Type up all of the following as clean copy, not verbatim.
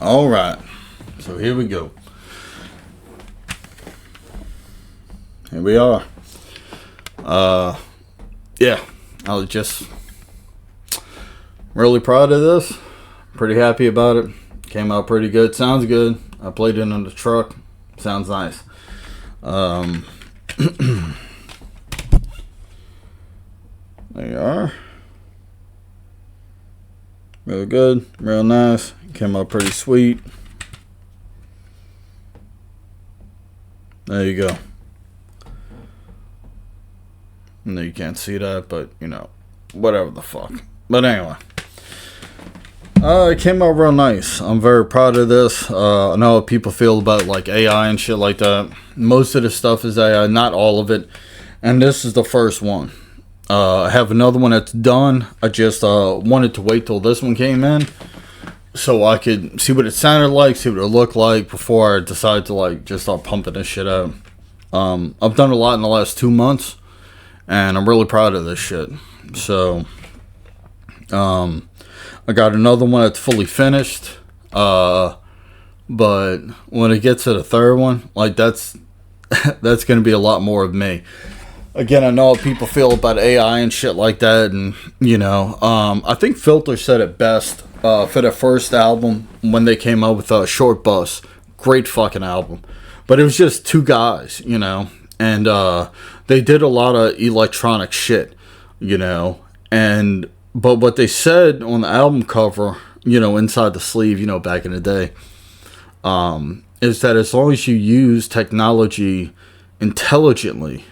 All right, so here we go. Here we are. Yeah, I was just really proud of this. Pretty happy about it. Came out pretty good. Sounds good. I played it in the truck. Sounds nice. There you are. Real good. Real nice. Came out pretty sweet. There you go. No, you can't see that, but you know, whatever the fuck. But anyway, it came out real nice. I'm very proud of this. I know what people feel about like AI and shit like that. Most of the stuff is AI, not all of it. And this is the first one. I have another one that's done. I just wanted to wait till this one came in so I could see what it sounded like, see what it looked like before I decide to like just start pumping this shit out. I've done a lot in the last 2 months. And I'm really proud of this shit. So, I got another one that's fully finished. But when it gets to the third one, like that's going to be a lot more of me. Again, I know how people feel about AI and shit like that. And, you know, I think Filter said it best for their first album when they came out with Short Bus. Great fucking album. But it was just two guys, you know. And they did a lot of electronic shit, you know. But what they said on the album cover, you know, inside the sleeve, you know, back in the day, is that as long as you use technology intelligently,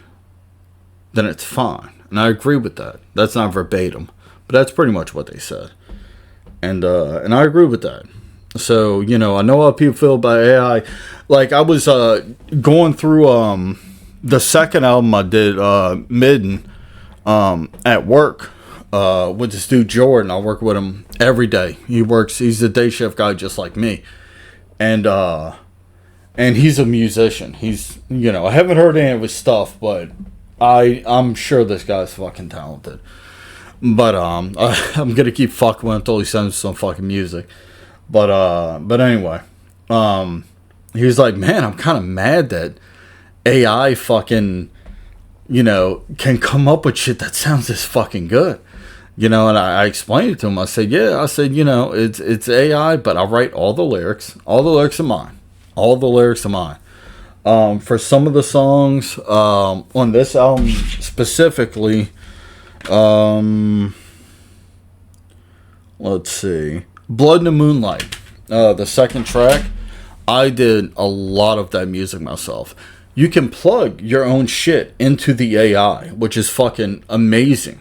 then it's fine. And I agree with that. That's not verbatim, but that's pretty much what they said. And I agree with that. So, you know, I know how people feel about AI. Like, I was going through the second album I did, Midden, at work, with this dude Jordan. I work with him every day. He's a day shift guy just like me. And he's a musician. He's, you know, I haven't heard any of his stuff, but I'm sure this guy's fucking talented. But I'm gonna keep fucking with him until he sends some fucking music. But anyway, he was like, man, I'm kind of mad that AI fucking, you know, can come up with shit that sounds this fucking good. You know, and I explained it to him. I said, yeah, I said, you know, it's AI, but I write all the lyrics. All the lyrics are mine. All the lyrics are mine. For some of the songs on this album specifically, let's see. Blood in the Moonlight, the second track, I did a lot of that music myself. You can plug your own shit into the AI, which is fucking amazing.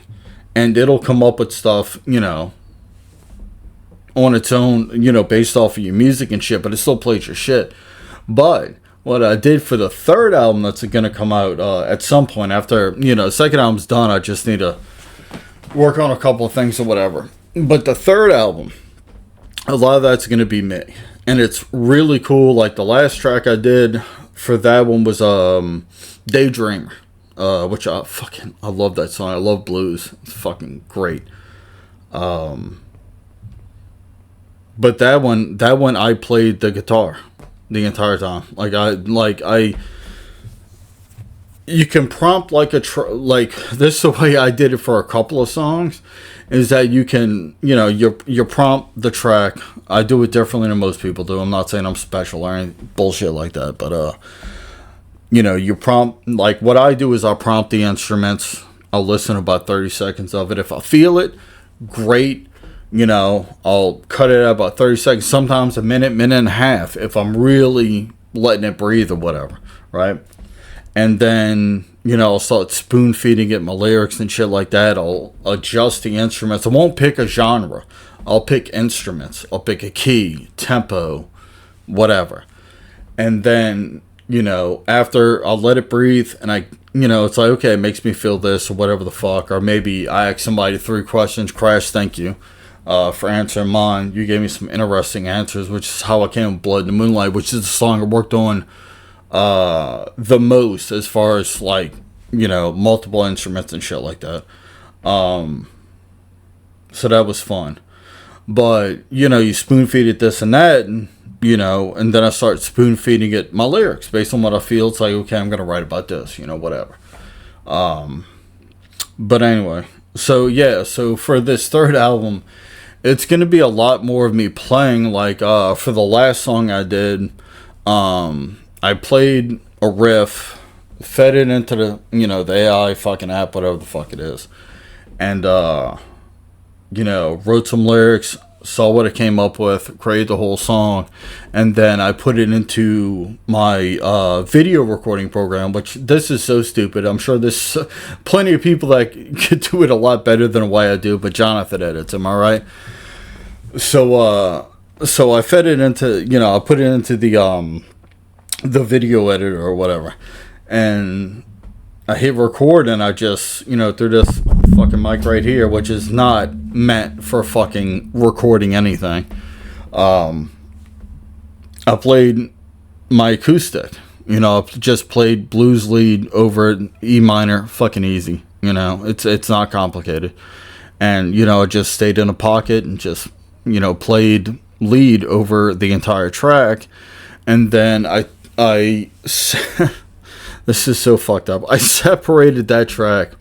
And it'll come up with stuff, you know, on its own, you know, based off of your music and shit, but it still plays your shit. But what I did for the third album that's going to come out at some point after, you know, the second album's done, I just need to work on a couple of things or whatever. But the third album, a lot of that's going to be me. And it's really cool. Like the last track I did for that one was Daydreamer, which I love that song. I love blues. It's fucking great. But that one I played the guitar the entire time. You can prompt like this is the way I did it for a couple of songs, is that you can, you know, you prompt the track. I do it differently than most people do. I'm not saying I'm special or any bullshit like that, but you know, you prompt, like what I do is I'll prompt the instruments. I'll listen about 30 seconds of it. If I feel it, great. You know, I'll cut it at about 30 seconds, sometimes a minute and a half if I'm really letting it breathe or whatever, right? And then, you know, I'll start spoon feeding it my lyrics and shit like that. I'll adjust the instruments. I won't pick a genre. I'll pick instruments. I'll pick a key, tempo, whatever. And then, you know, after I'll let it breathe and you know, it's like, okay, it makes me feel this or whatever the fuck. Or maybe I ask somebody 3 questions. Crash, thank you for answering mine. You gave me some interesting answers, which is how I came with Blood in the Moonlight, which is the song I worked on the most as far as like, you know, multiple instruments and shit like that. So that was fun. But, you know, you spoon feed it this and that, and, you know, and then I start spoon feeding it my lyrics based on what I feel. It's like, okay, I'm going to write about this, you know, whatever. But anyway, so yeah, so for this third album, it's going to be a lot more of me playing. Like, for the last song I did, I played a riff, fed it into the, you know, the AI fucking app, whatever the fuck it is. And, you know, wrote some lyrics, saw what it came up with, created the whole song, and then I put it into my video recording program, which this is so stupid. I'm sure there's plenty of people that could do it a lot better than the way I do, but Jonathan edits, am I right? So I fed it into, you know, I put it into the video editor or whatever, and I hit record, and I just, you know, through this fucking mic right here, which is not meant for fucking recording anything, I played my acoustic. You know, I just played blues lead over E minor, fucking easy. You know, it's not complicated. And, you know, I just stayed in a pocket and just, you know, played lead over the entire track. And then I this is so fucked up. I separated that track,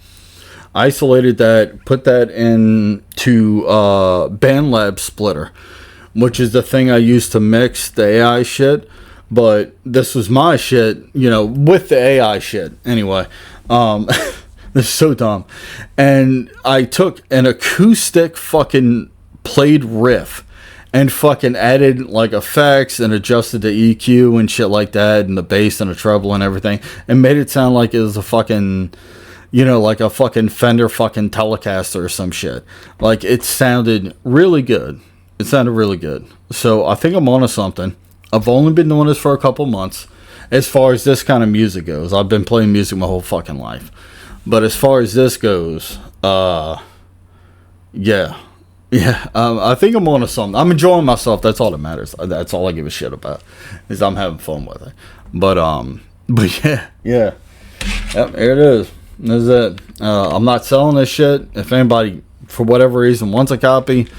isolated that, put that into BandLab Splitter, which is the thing I use to mix the AI shit. But this was my shit, you know, with the AI shit. Anyway, this is so dumb. And I took an acoustic fucking played riff and fucking added like effects and adjusted the EQ and shit like that, and the bass and the treble and everything, and made it sound like it was a fucking, you know, like a fucking Fender fucking Telecaster or some shit. Like, it sounded really good. It sounded really good. So I think I'm onto something. I've only been doing this for a couple months. As far as this kind of music goes, I've been playing music my whole fucking life. But as far as this goes, yeah. Yeah, I think I'm onto something. I'm enjoying myself. That's all that matters. That's all I give a shit about, is I'm having fun with it. But yeah. Yep, here it is. This is it. I'm not selling this shit. If anybody, for whatever reason, wants a copy,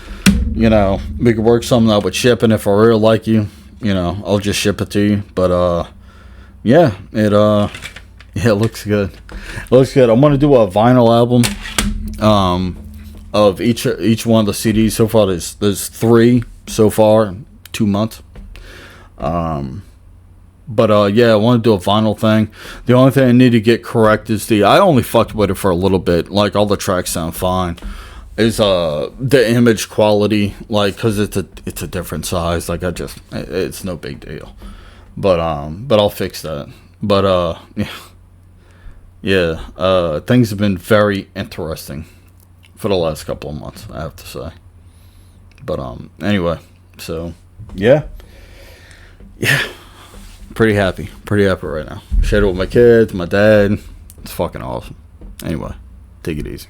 you know, we could work something out with shipping. If I really like you, you know, I'll just ship it to you. But yeah, it looks good. It looks good. I'm gonna do a vinyl album. Of each one of the CDs so far. There's 3 so far, 2 months. But yeah, I want to do a vinyl thing. The only thing I need to get correct is I only fucked with it for a little bit. Like, all the tracks sound fine. Is the image quality, like, cause it's a different size. Like, it's no big deal. But I'll fix that. But yeah. Things have been very interesting for the last couple of months, I have to say. But anyway, so yeah, pretty happy right now. Shared it with my kids, my dad. It's fucking awesome. Anyway, take it easy.